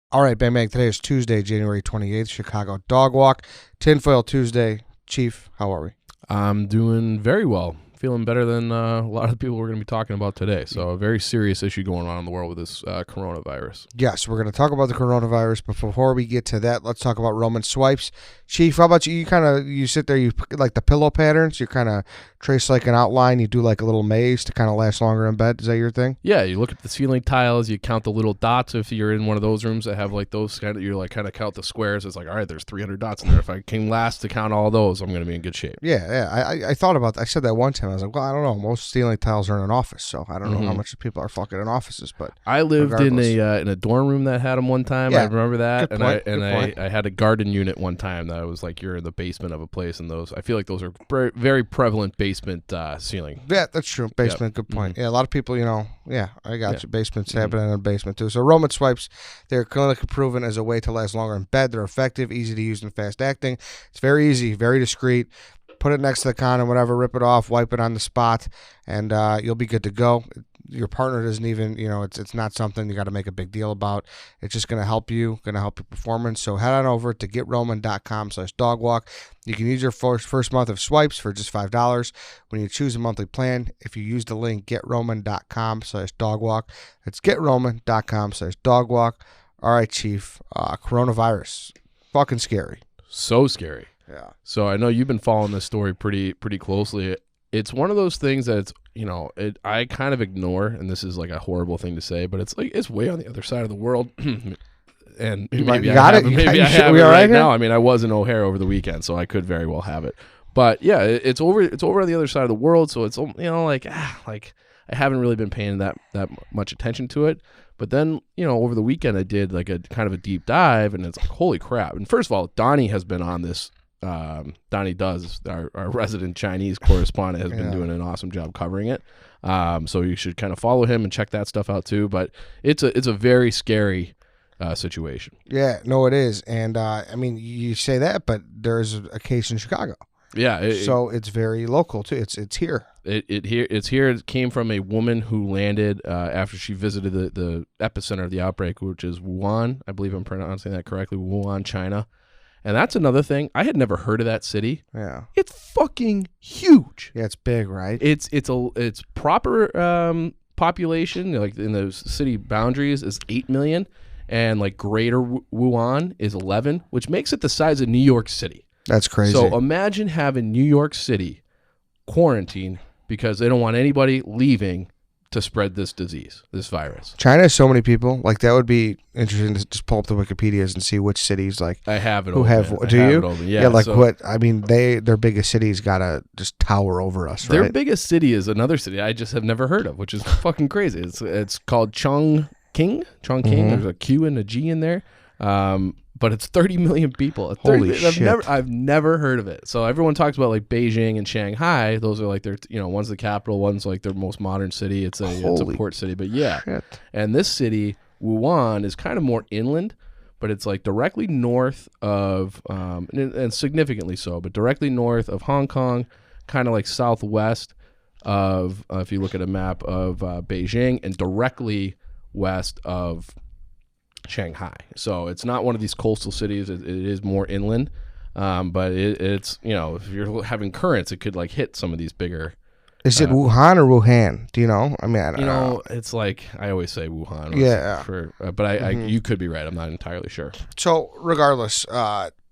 All right, Bang Bang. Today is Tuesday, January 28th, Chicago Dog Walk. Tinfoil Tuesday. Chief, how are we? I'm doing very well. Feeling better than a lot of the people we're going to be talking about today. So a very serious issue going on in the world with this coronavirus. Yes, we're going to talk about the coronavirus, but before we get to that, let's talk about Roman swipes. Chief, how about you? You sit there, you like the pillow patterns, you kind of trace like an outline, you do like a little maze to kind of last longer in bed. Is that your thing? Yeah, you look at the ceiling tiles, you count the little dots. If you're in one of those rooms that have like those kind of, you're like kind of count the squares. It's like, all right, there's 300 dots in there. If I can last to count all those, I'm going to be in good shape. Yeah. I thought about. I said that one time. I was like, well, I don't know. Most ceiling tiles are in an office, so I don't know how much people are fucking in offices. But I lived regardless. in a dorm room that had them one time. Yeah, I remember that, good and point, good point. I had a garden unit one time that was like you're in the basement of a place, and those I feel like those are very prevalent basement ceiling. Yeah, that's true. Basement, good point. Yeah, a lot of people, yeah, I got you. Basements happening in a basement too. So Roman swipes, they're clinically proven as a way to last longer in bed. They're effective, easy to use, and fast acting. It's very easy, very discreet. Put it next to the condom, whatever, rip it off, wipe it on the spot, and you'll be good to go. Your partner doesn't even, it's not something you got to make a big deal about. It's just going to help you, going to help your performance. So head on over to GetRoman.com/dogwalk. You can use your first month of swipes for just $5 when you choose a monthly plan. If you use the link GetRoman.com/dogwalk, that's GetRoman.com/dogwalk. All right, Chief, coronavirus, fucking scary. So scary. Yeah. So I know you've been following this story pretty closely. It's one of those things that it's I kind of ignore, and this is like a horrible thing to say, but it's like it's way on the other side of the world. And maybe you I got have it? it. Maybe You I have we it all right right here? now. I mean, I was in O'Hare over the weekend, so I could very well have it. But yeah, it's over on the other side of the world, so it's like I haven't really been paying that much attention to it. But then, over the weekend I did like a kind of a deep dive, and it's like, holy crap. And first of all, Donnie has been on this. Donnie Does, our resident Chinese correspondent, has been doing an awesome job covering it. So you should kind of follow him and check that stuff out too. But it's a very scary situation. Yeah, no, it is. And I mean, you say that, but there's a case in Chicago. Yeah. So it's very local too. It's here. It's here. It came from a woman who landed after she visited the epicenter of the outbreak, which is Wuhan. I believe I'm pronouncing that correctly. Wuhan, China. And that's another thing. I had never heard of that city. Yeah. It's fucking huge. Yeah, it's big, right? It's proper population, like in those city boundaries, is 8 million, and like greater Wuhan is 11, which makes it the size of New York City. That's crazy. So imagine having New York City quarantine because they don't want anybody leaving to spread this disease, this virus. China has so many people. Like, that would be interesting to just pull up the Wikipedias and see which cities, like, I have it who open. have, do you? It open. Yeah, like so what, I mean, their biggest cities gotta just tower over us, right? Their biggest city is another city I just have never heard of, which is fucking crazy. It's called Chongqing. There's a Q and a G in there. But it's 30 million people. Holy shit. I've never heard of it. So everyone talks about like Beijing and Shanghai. Those are like their, one's the capital, one's like their most modern city. It's a port city. But yeah. Shit. And this city, Wuhan, is kind of more inland, but it's like directly north of, and significantly so, but directly north of Hong Kong, kind of like southwest of, if you look at a map of Beijing, and directly west of Shanghai. So it's not one of these coastal cities. It is more inland, but it's if you're having currents, it could like hit some of these bigger. Is it Wuhan or Wuhan? Do you know? I mean, I don't know. It's like I always say Wuhan. Yeah. But I you could be right. I'm not entirely sure. So regardless,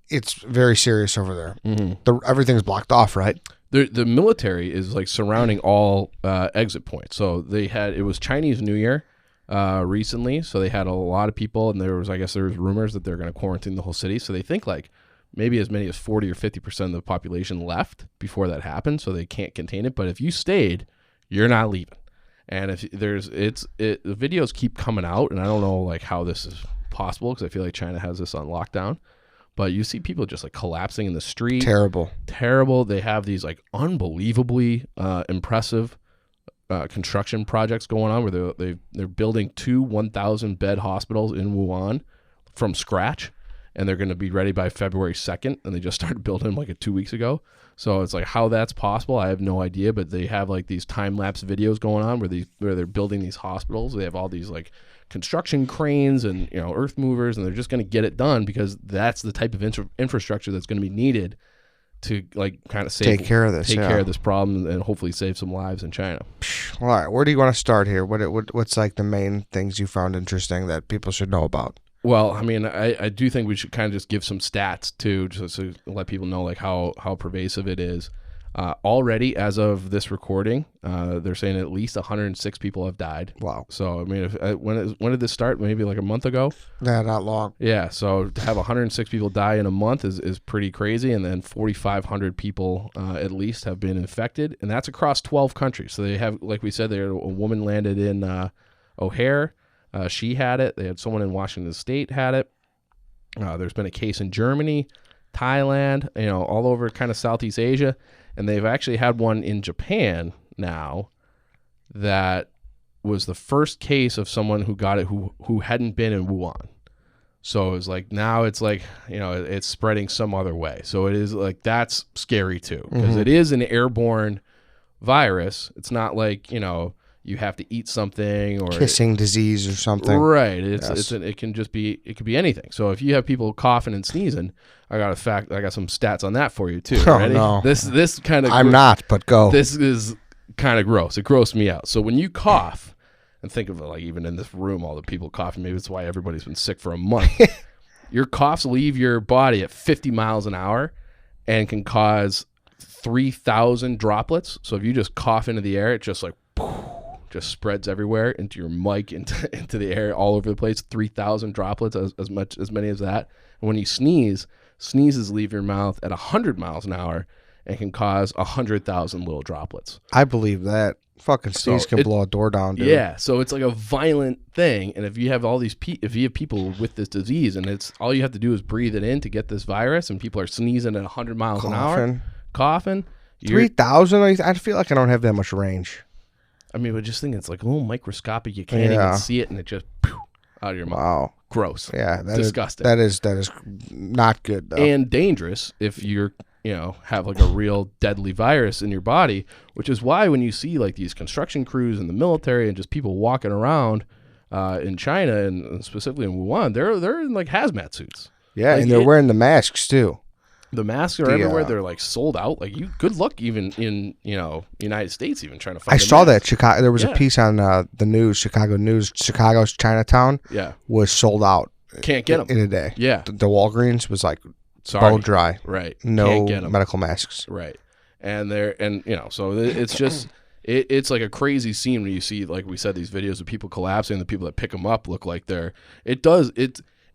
it's very serious over there. Mm-hmm. Everything's blocked off, right? The military is like surrounding all exit points. So it was Chinese New Year recently, so they had a lot of people, and there was rumors that they're going to quarantine the whole city. So they think like maybe as many as 40 or 50% of the population left before that happened, so they can't contain it. But if you stayed, you're not leaving. And if the videos keep coming out, and I don't know like how this is possible because I feel like China has this on lockdown. But you see people just like collapsing in the street. Terrible. They have these like unbelievably impressive construction projects going on where they're building 2 1,000 bed hospitals in Wuhan from scratch, and they're going to be ready by February 2nd, and they just started building them like 2 weeks ago. So it's like how that's possible, I have no idea, but they have like these time-lapse videos going on where they're building these hospitals. They have all these like construction cranes and earth movers, and they're just going to get it done because that's the type of infrastructure that's going to be needed to kind of take care of this problem and hopefully save some lives in China. All right, where do you want to start here? What's like the main things you found interesting that people should know about? Well, I mean, I do think we should kind of just give some stats too, just to let people know how pervasive it is. Already, as of this recording, they're saying at least 106 people have died. Wow. So, I mean, when did this start? Maybe like a month ago? Yeah, not long. Yeah, so to have 106 people die in a month is pretty crazy, and then 4,500 people at least have been infected, and that's across 12 countries. So they have, like we said, a woman landed in O'Hare. She had it. They had someone in Washington State had it. There's been a case in Germany, Thailand, all over kind of Southeast Asia. And they've actually had one in Japan now that was the first case of someone who got it who hadn't been in Wuhan. So it's now it's it's spreading some other way. So it is that's scary too, because it is an airborne virus. It's not like, you have to eat something or kissing disease or something. Right. It can just be, it could be anything. So if you have people coughing and sneezing, I got some stats on that for you too. Oh, Ready? no. This kind of, I'm not, but go. This is kind of gross. It grossed me out. So when you cough, and think of it even in this room, all the people coughing, maybe that's why everybody's been sick for a month. Your coughs leave your body at 50 miles an hour and can cause 3,000 droplets. So if you just cough into the air, it just just spreads everywhere into your mic, into the air, all over the place. 3,000 droplets, as many as that. And when you sneezes leave your mouth at 100 miles an hour and can cause 100,000 little droplets. I believe that. Fucking sneeze can blow a door down, dude. Yeah, so it's like a violent thing, and if you have if you have people with this disease, and it's all you have to do is breathe it in to get this virus, and people are sneezing at 100 miles an hour, coughing. 3,000. I feel like I don't have that much range. I mean, but just think it's like a little microscopic. You can't even see it, and it just out of your mouth. Wow, gross. Yeah, disgusting. That is not good though, and dangerous if you're have a real deadly virus in your body. Which is why when you see these construction crews in the military and just people walking around in China and specifically in Wuhan, they're in hazmat suits. Yeah, and they're wearing the masks too. The masks are everywhere. They're sold out. Good luck even in United States even trying to find. I saw that Chicago. There was a piece on the news, Chicago news. Chicago's Chinatown. Was sold out. Can't get them in a day. Yeah, the Walgreens was bone dry. Right. No Can't get 'em. medical masks. Right. And so it's just it's like a crazy scene when you see, like we said, these videos of people collapsing. The people that pick them up look like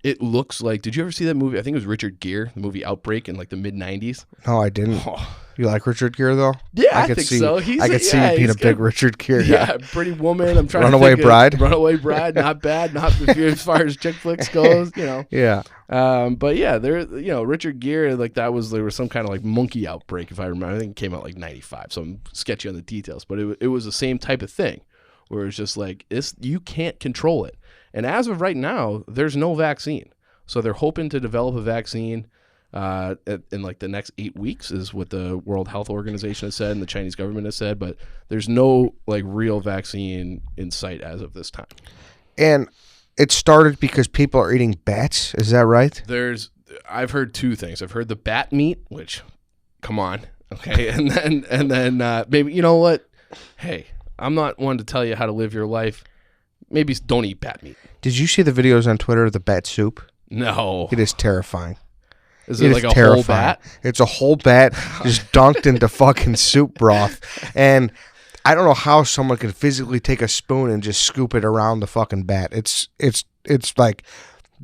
it looks like, did you ever see that movie? I think it was Richard Gere, the movie Outbreak in the mid-90s. No, I didn't. Oh. You like Richard Gere, though? Yeah, I think so. I could see you being a big Richard Gere guy. Yeah, Pretty Woman. I'm trying Runaway Bride. Runaway Bride, not bad. Not as far as chick flicks goes, Yeah. But yeah, Richard Gere, there was some kind of monkey outbreak, if I remember. I think it came out 95, so I'm sketchy on the details. But it was the same type of thing, where it's just you can't control it. And as of right now, there's no vaccine. So they're hoping to develop a vaccine in the next 8 weeks is what the World Health Organization has said and the Chinese government has said. But there's no real vaccine in sight as of this time. And it started because people are eating bats. Is that right? I've heard two things. I've heard the bat meat, which, come on, okay, and then maybe, you know what? Hey, I'm not one to tell you how to live your life. Maybe don't eat bat meat. Did you see the videos on Twitter of the bat soup? No. It is terrifying. Is it a whole bat? It's a whole bat just dunked into fucking soup broth. And I don't know how someone can physically take a spoon and just scoop it around the fucking bat. It's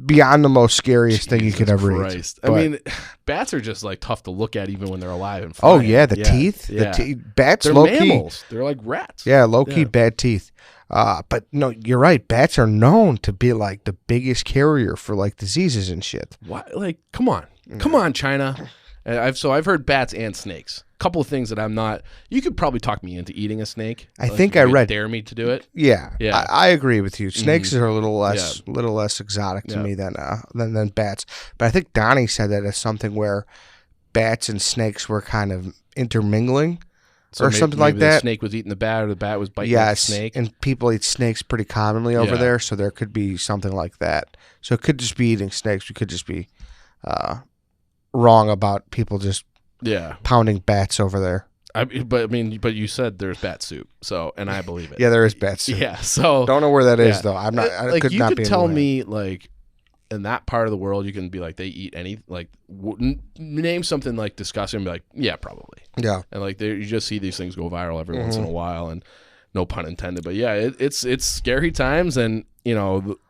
beyond the most scariest thing you could ever eat. I mean, bats are just tough to look at even when they're alive and flying. Oh yeah, the teeth. Yeah. Bats, they're low-key mammals. They're like rats. Yeah, low-key bad teeth. But no, you're right. Bats are known to be the biggest carrier for diseases and shit. What? Come on, China. I've heard bats and snakes. A couple of things that I'm not. You could probably talk me into eating a snake. I think I read. Dare me to do it. Yeah. I agree with you. Snakes are a little less exotic to me than bats. But I think Donnie said that as something where bats and snakes were kind of intermingling. or something like maybe that. The snake was eating the bat, or the bat was biting the snake. And people eat snakes pretty commonly over there, so there could be something like that. So it could just be eating snakes. We could just be wrong about people just pounding bats over there. But you said there's bat soup, so, and I believe it. Yeah, there is bat soup. Yeah, so don't know where that is though. I'm not. I could not be. You could tell me like in that part of the world, you can be like they eat any like name something like disgusting, and be like, yeah, probably. Yeah, and like you just see these things go viral every once in a while, and no pun intended. But yeah, it's scary times, and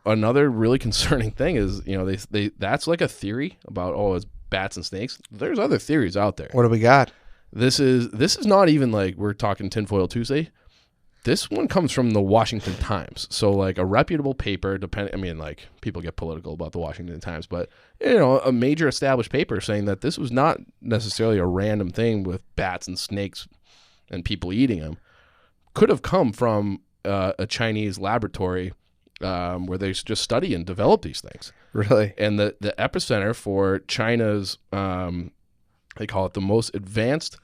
another really concerning thing is they that's like a theory about it's bats and snakes. There's other theories out there. What do we got? This is not even like we're talking tinfoil Tuesday. This one comes from the Washington Times. So like a reputable paper, like people get political about the Washington Times, but a major established paper saying that this was not necessarily a random thing with bats and snakes and people eating them. Could have come from a Chinese laboratory where they just study and develop these things. Really? And the epicenter for China's, they call it the most advanced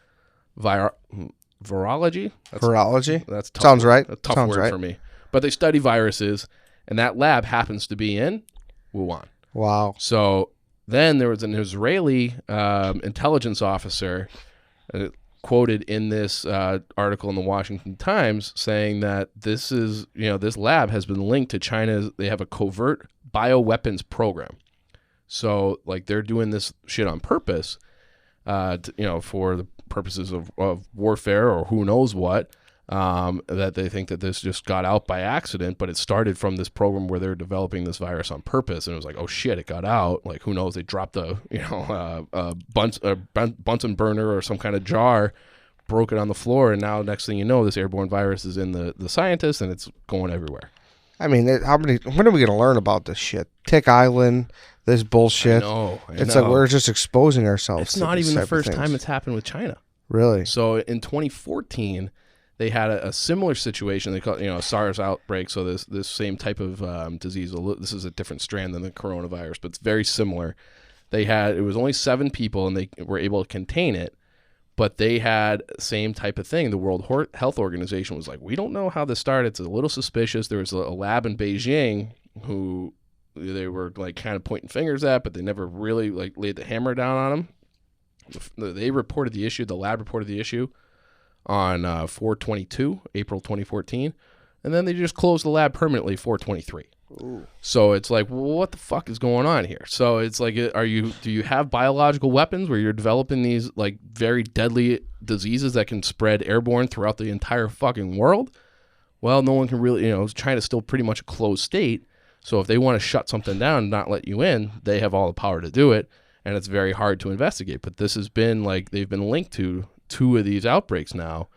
virology. Virology? That's tough. Sounds right. A tough Sounds word right. for me. But they study viruses, and that lab happens to be in Wuhan. Wow. So then there was an Israeli intelligence officer quoted in this article in the Washington Times saying that this lab has been linked to China's. They have a covert bioweapons program. So like they're doing this shit on purpose, for the purposes of warfare or who knows what, that they think that this just got out by accident, but it started from this program where they're developing this virus on purpose, and it was like, oh shit, it got out. Like who knows? They dropped a Bunsen burner or some kind of jar, broke it on the floor, and now next thing you know, this airborne virus is in the scientists, and it's going everywhere. I mean, when are we going to learn about this shit? Tick Island, this bullshit. I know. It's like we're just exposing ourselves. It's not even the first time it's happened with China. Really? So in 2014, they had a similar situation. They call it, a SARS outbreak. So this same type of disease. This is a different strand than the coronavirus, but it's very similar. It was only 7 people, and they were able to contain it. But they had the same type of thing. The World Health Organization was like, we don't know how this started. It's a little suspicious. There was a lab in Beijing who they were like kind of pointing fingers at, but they never really like laid the hammer down on them. They reported the issue. The lab reported the issue on 4/22, April 2014. And then they just closed the lab permanently 4/23. Ooh. So it's like, well, what the fuck is going on here? So it's like, do you have biological weapons where you're developing these like very deadly diseases that can spread airborne throughout the entire fucking world? Well, no one can really, China's still pretty much a closed state. So if they want to shut something down and not let you in, they have all the power to do it. And it's very hard to investigate. But this has been like, they've been linked to 2 of these outbreaks now.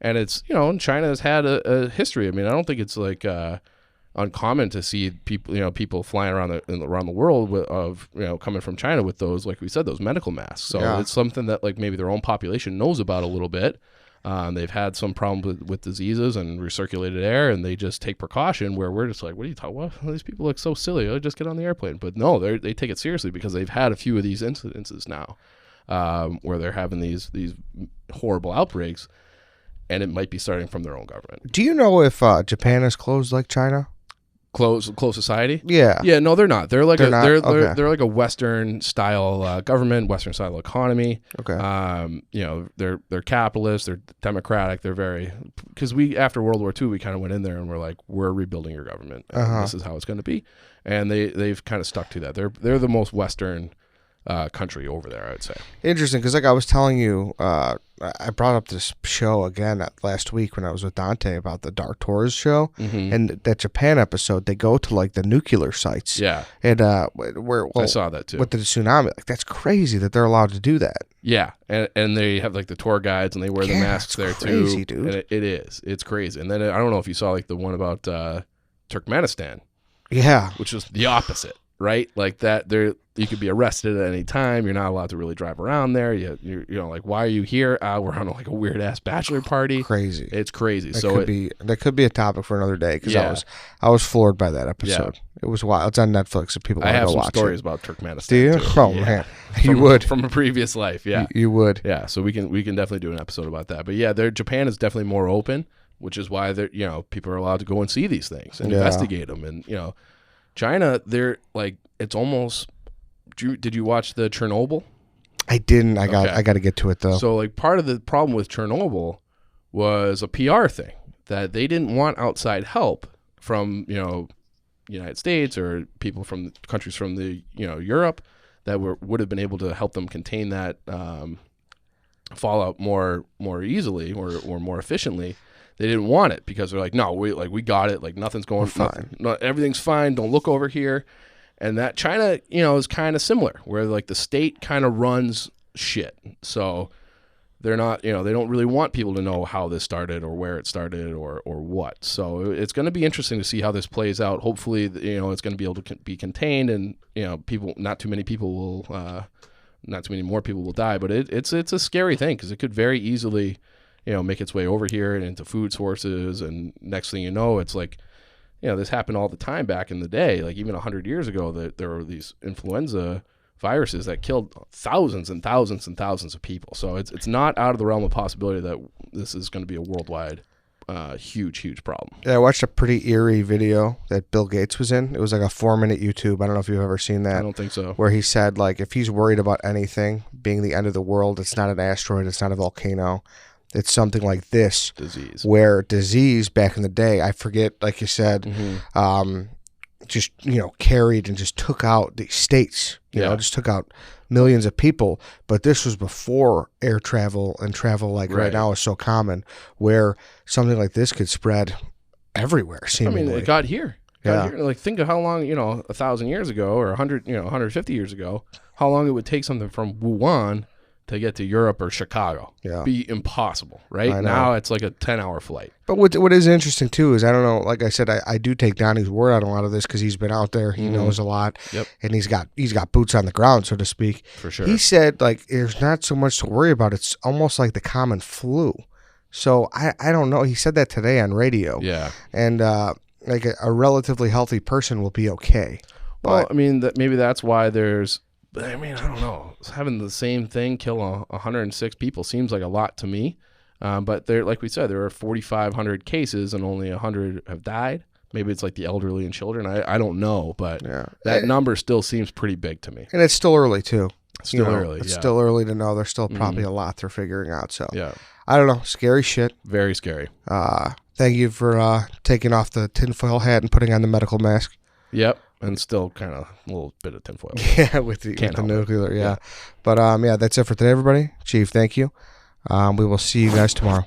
And it's, China has had a history. I mean, I don't think it's like, uncommon to see people flying around the world of coming from China with those, like we said, those medical masks. So it's something that like maybe their own population knows about a little bit. They've had some problems with diseases and recirculated air, and they just take precaution. Where we're just like, what are you talking about? These people look so silly. Oh, just get on the airplane. But no, they take it seriously because they've had a few of these incidences now, where they're having these horrible outbreaks, and it might be starting from their own government. Do you know if Japan is closed like China? Close society? Yeah. Yeah, no, they're not. They're like they're like a Western style government, Western style economy. Okay. They're capitalist, they're democratic, they're very, because after World War II we kind of went in there and we're like, we're rebuilding your government. This is how it's going to be. And they've kind of stuck to that. They're the most Western country over there, I would say. Interesting, because like I was telling you, I brought up this show again last week when I was with Dante about the Dark Tours show, and that Japan episode. They go to like the nuclear sites, and I saw that too with the tsunami. Like that's crazy that they're allowed to do that. Yeah, and they have like the tour guides and they wear the masks there crazy, too. Dude. And it's crazy. And then I don't know if you saw like the one about Turkmenistan, which is the opposite. right? Like that, you could be arrested at any time. You're not allowed to really drive around there. You know, like, why are you here? We're on like a weird ass bachelor party. Crazy. It's crazy. That could be a topic for another day because I was floored by that episode. It was wild. It's on Netflix if people want to go watch it. I have some stories about Turkmenistan. Do you? Too. Oh man, you would from a previous life. Yeah, you would. Yeah, so we can definitely do an episode about that. But yeah, Japan is definitely more open, which is why people are allowed to go and see these things and investigate them. And China, they're like, it's almost. Did you watch the Chernobyl? I didn't. I got to get to it though. So like, part of the problem with Chernobyl was a PR thing, that they didn't want outside help from United States or people from countries from the Europe that would have been able to help them contain that fallout more easily or more efficiently. They didn't want it because they're like, no, we got it, like nothing's going fine, everything's fine, don't look over here. And that China, is kind of similar, where like the state kind of runs shit. So they're not, they don't really want people to know how this started or where it started or what. So it's going to be interesting to see how this plays out. Hopefully, it's going to be able to be contained, and not too many more people will die. But it's a scary thing because it could very easily, make its way over here and into food sources. And next thing you know, it's like, this happened all the time back in the day. Like even 100 years ago, that there were these influenza viruses that killed thousands and thousands and thousands of people. So it's not out of the realm of possibility that this is going to be a worldwide, huge problem. Yeah, I watched a pretty eerie video that Bill Gates was in. It was like a 4-minute YouTube. I don't know if you've ever seen that. I don't think so. Where he said, like, if he's worried about anything being the end of the world, it's not an asteroid, it's not a volcano. It's something like this. Disease. Where disease back in the day, I forget, like you said, just, carried and just took out the states, just took out millions of people. But this was before air travel and travel like right now is so common, where something like this could spread everywhere, seemingly. I mean, it got here. Like, think of how long, 1,000 years ago or 100, 150 years ago, how long it would take something from Wuhan to get to Europe or Chicago. Be impossible, right? Now it's like a 10-hour flight. But what is interesting too is, I don't know, like I said, I do take Donnie's word on a lot of this because he's been out there, he knows a lot, and he's got boots on the ground, so to speak. For sure. He said, like, there's not so much to worry about. It's almost like the common flu. So I don't know. He said that today on radio. Yeah. And like a relatively healthy person will be okay. Well, I mean, maybe that's why there's. But I mean, I don't know. Having the same thing kill 106 people seems like a lot to me. But there, like we said, there are 4,500 cases and only 100 have died. Maybe it's like the elderly and children. I don't know, but that number still seems pretty big to me. And it's still early too. Still early. It's still early to know. There's still probably a lot they're figuring out. So I don't know. Scary shit. Very scary. Thank you for taking off the tinfoil hat and putting on the medical mask. Yep. And still kind of a little bit of tinfoil. Yeah, with the nuclear, yeah. But, that's it for today, everybody. Chief, thank you. We will see you guys tomorrow.